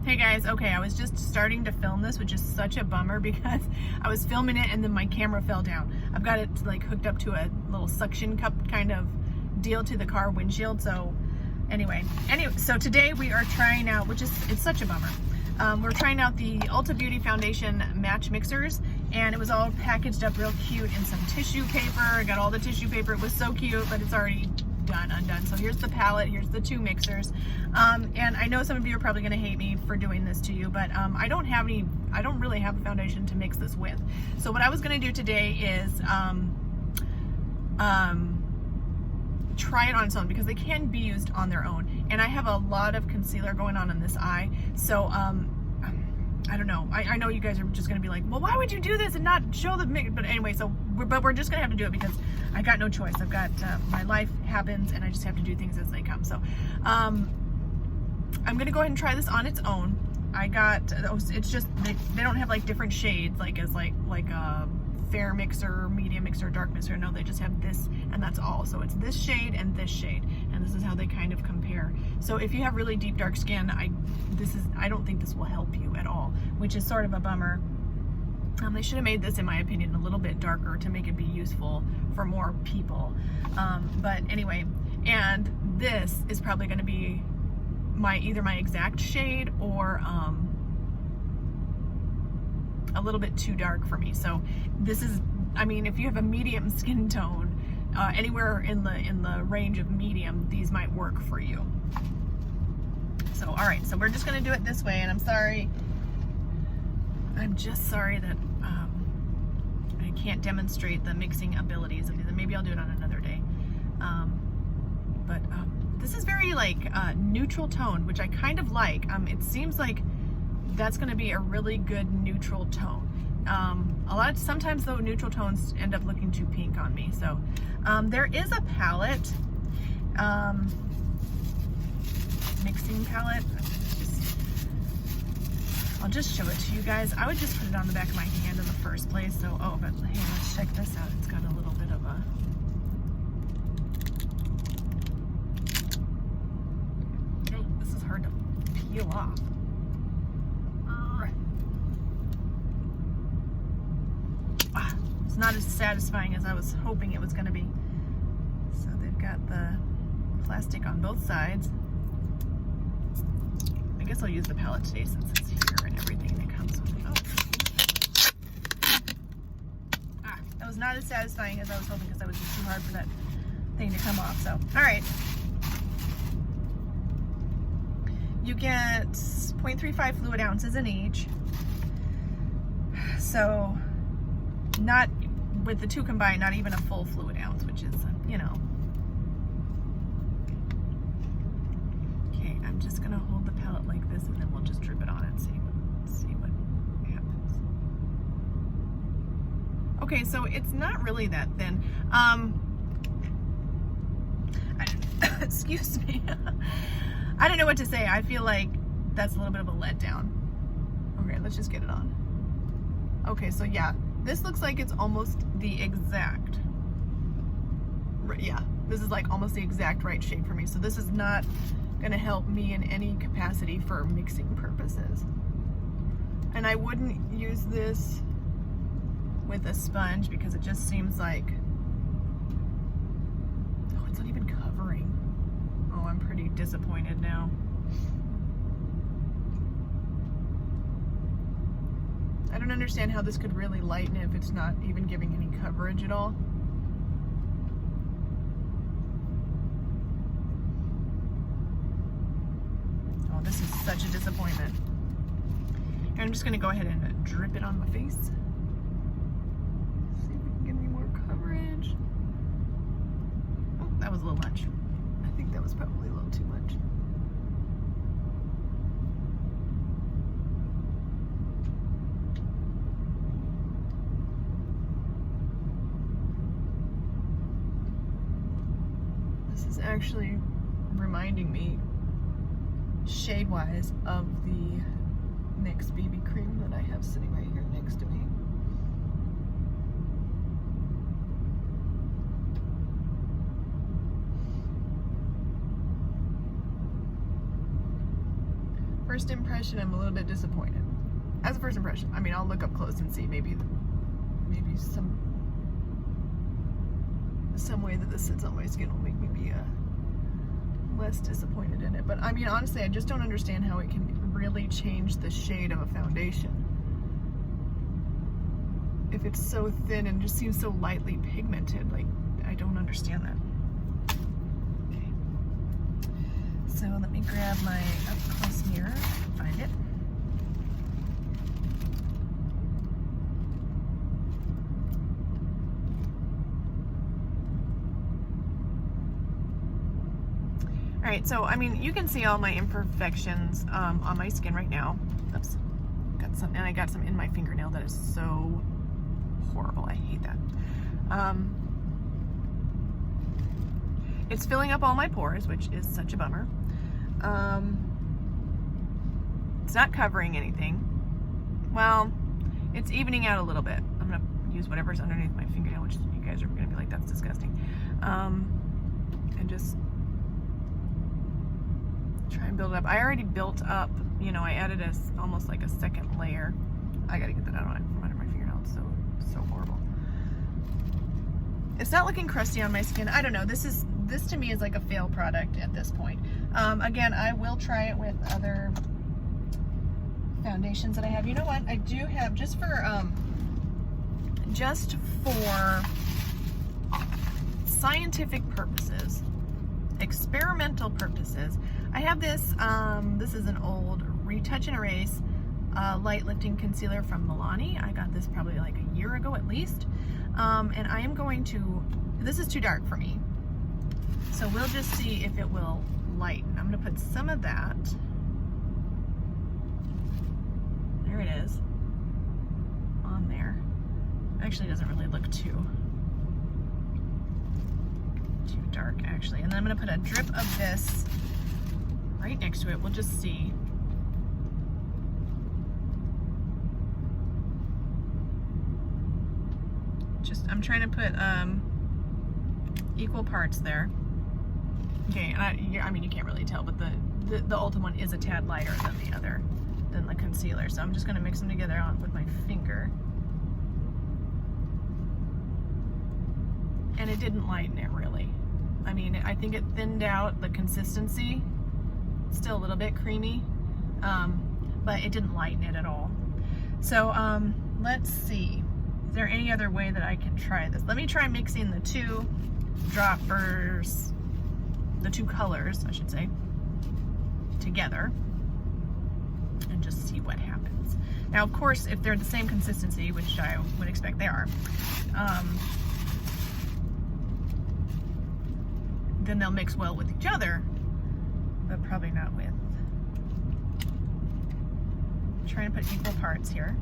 Hey guys, okay, I was just starting to film this, which is such a bummer because I was filming it and then my camera fell down. I've got it like hooked up to a little suction cup kind of deal to the car windshield. So anyway, so today we are trying out, it's such a bummer. We're trying out the Ulta Foundation match mixers, and it was all packaged up real cute in some tissue paper. I got all the tissue paper. It was so cute, but it's already undone. So here's the palette, here's the two mixers, and I know some of you are probably going to hate me for doing this to you, but I don't really have a foundation to mix this with. So what I was going to do today is try it on its own, because they can be used on their own, and I have a lot of concealer going on in this eye, so I don't know. I know you guys are just going to be like, well, why would you do this and not show the mix? But anyway, we're just going to have to do it because I got no choice. I've got, my life happens and I just have to do things as they come. So, I'm going to go ahead and try this on its own. I got, it's just, they don't have like different shades, like as like a fair mixer, medium mixer, dark mixer. No, they just have this and that's all. So it's this shade and this shade, and this is how they kind of compare. So if you have really deep dark skin, I don't think this will help you at all, which is sort of a bummer. They should have made this, in my opinion, a little bit darker to make it be useful for more people. But anyway, and this is probably going to be either my exact shade or a little bit too dark for me. So this is, I mean, if you have a medium skin tone, anywhere in the range of medium, these might work for you. So all right, so we're just going to do it this way, and I'm just sorry that I can't demonstrate the mixing abilities of these, and maybe I'll do it on another day. But this is very like neutral tone, which I kind of like. It seems like that's going to be a really good neutral tone. Sometimes though, neutral tones end up looking too pink on me. So there is a palette, mixing palette. I'll just show it to you guys. I would just put it on the back of my hand in the first place. So, but hey, let's check this out. It's got a little bit of a, oh, this is hard to peel off. It's not as satisfying as I was hoping it was going to be. So they've got the plastic on both sides. I guess I'll use the palette today since it's here and everything that comes with it. Oh. That was not as satisfying as I was hoping, because that was just too hard for that thing to come off. So, all right. You get 0.35 fluid ounces in each. So, not with the two combined, not even a full fluid ounce, which is, you know. Okay, I'm just gonna hold the palette like this, and then we'll just drip it on and see what happens. Okay, so it's not really that thin. Excuse me. I don't know what to say. I feel like that's a little bit of a letdown. Okay, let's just get it on. Okay, so yeah, this looks like it's almost the exact, yeah, this is like almost the exact right shade for me. So this is not gonna help me in any capacity for mixing purposes. And I wouldn't use this with a sponge, because it just seems like, oh, it's not even covering. Oh, I'm pretty disappointed now. I don't understand how this could really lighten if it's not even giving any coverage at all. Oh, this is such a disappointment. And I'm just going to go ahead and drip it on my face. See if we can get any more coverage. Oh, that was a little much. I think that was probably a little too much. Actually reminding me shade-wise of the NYX BB cream that I have sitting right here next to me. first impression, I'm a little bit disappointed. As a first impression, I mean, I'll look up close and see maybe some way that this sits on my skin will make me be less disappointed in it. But I mean, honestly, I just don't understand how it can really change the shade of a foundation if it's so thin and just seems so lightly pigmented. Like, I don't understand that. Okay, so let me grab my up close mirror and find it. Alright, so I mean, you can see all my imperfections on my skin right now. Oops, got some, and I got some in my fingernail that is so horrible. I hate that. It's filling up all my pores, which is such a bummer. It's not covering anything. Well, it's evening out a little bit. I'm gonna use whatever's underneath my fingernail, which you guys are gonna be like, that's disgusting. And just try and build it up. I already built up, you know, I added almost like a second layer. I gotta get that out from under my fingernail. It's so horrible. It's not looking crusty on my skin. I don't know. This to me is like a fail product at this point. Again, I will try it with other foundations that I have. You know what? I do have, just for scientific purposes, experimental purposes, I have this, this is an old Retouch and Erase light lifting concealer from Milani. I got this probably like a year ago at least. And I am going to, this is too dark for me, so we'll just see if it will lighten. I'm going to put some of that, there it is, on there. Actually, it doesn't really look too dark actually. And then I'm going to put a drip of this right next to it. We'll just see. I'm trying to put equal parts there. Okay, and I mean, you can't really tell, but the Ulta one is a tad lighter than the concealer. So I'm just going to mix them together with my finger. And it didn't lighten it really. I mean, I think it thinned out the consistency. Still a little bit creamy, but it didn't lighten it at all. So let's see. Is there any other way that I can try this? Let me try mixing the two droppers, the two colors, I should say, together and just see what happens. Now, of course, if they're the same consistency, which I would expect they are, then they'll mix well with each other, but probably not with. I'm trying to put equal parts here.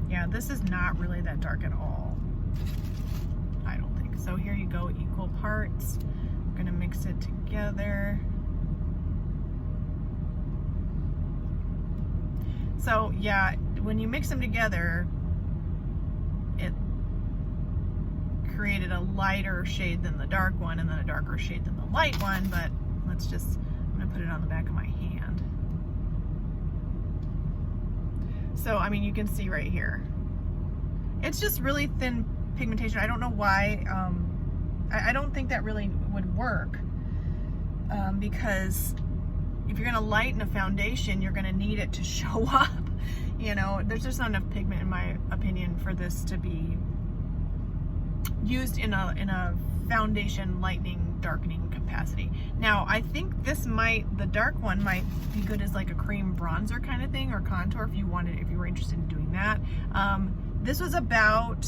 Yeah, this is not really that dark at all, I don't think. So here you go, equal parts. I'm gonna mix it together. So yeah, when you mix them together, it created a lighter shade than the dark one and then a darker shade than the light one, but I'm gonna put it on the back of my hand. So, I mean, you can see right here. It's just really thin pigmentation. I don't know why. I don't think that really would work because if you're gonna lighten a foundation, you're gonna need it to show up. You know, there's just not enough pigment, in my opinion, for this to be used in a foundation lightening, darkening capacity. Now, I think the dark one might be good as like a cream bronzer kind of thing, or contour if you were interested in doing that. This was about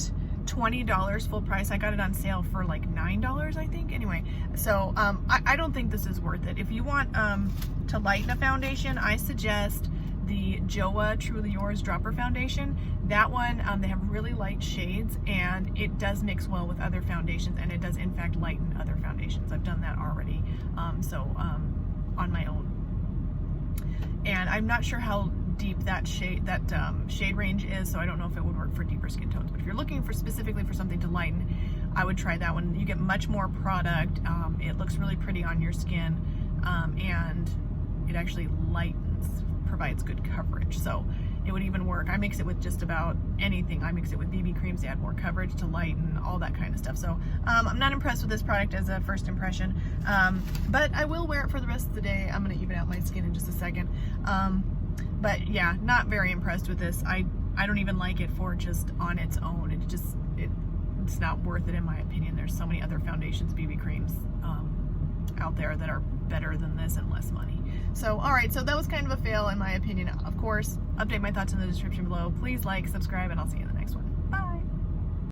$20 full price. I got it on sale for like $9, I think. Anyway, so I don't think this is worth it. If you want to lighten a foundation, I suggest the Joa Truly Yours Dropper Foundation. That one, they have really light shades, and it does mix well with other foundations, and it does in fact lighten other foundations. I've done that already, on my own. And I'm not sure how deep that shade range is, so I don't know if it would work for deeper skin tones. But if you're looking specifically for something to lighten, I would try that one. You get much more product. It looks really pretty on your skin, and it actually lightens, provides good coverage. So it would even work. I mix it with just about anything. I mix it with BB creams to add more coverage, to lighten, all that kind of stuff. So I'm not impressed with this product as a first impression, but I will wear it for the rest of the day. I'm going to even out my skin in just a second. But yeah, not very impressed with this. I don't even like it for just on its own. It's not worth it in my opinion. There's so many other foundations, BB creams out there that are better than this and less money. So, alright, so that was kind of a fail in my opinion. Of course, update my thoughts in the description below. Please like, subscribe, and I'll see you then.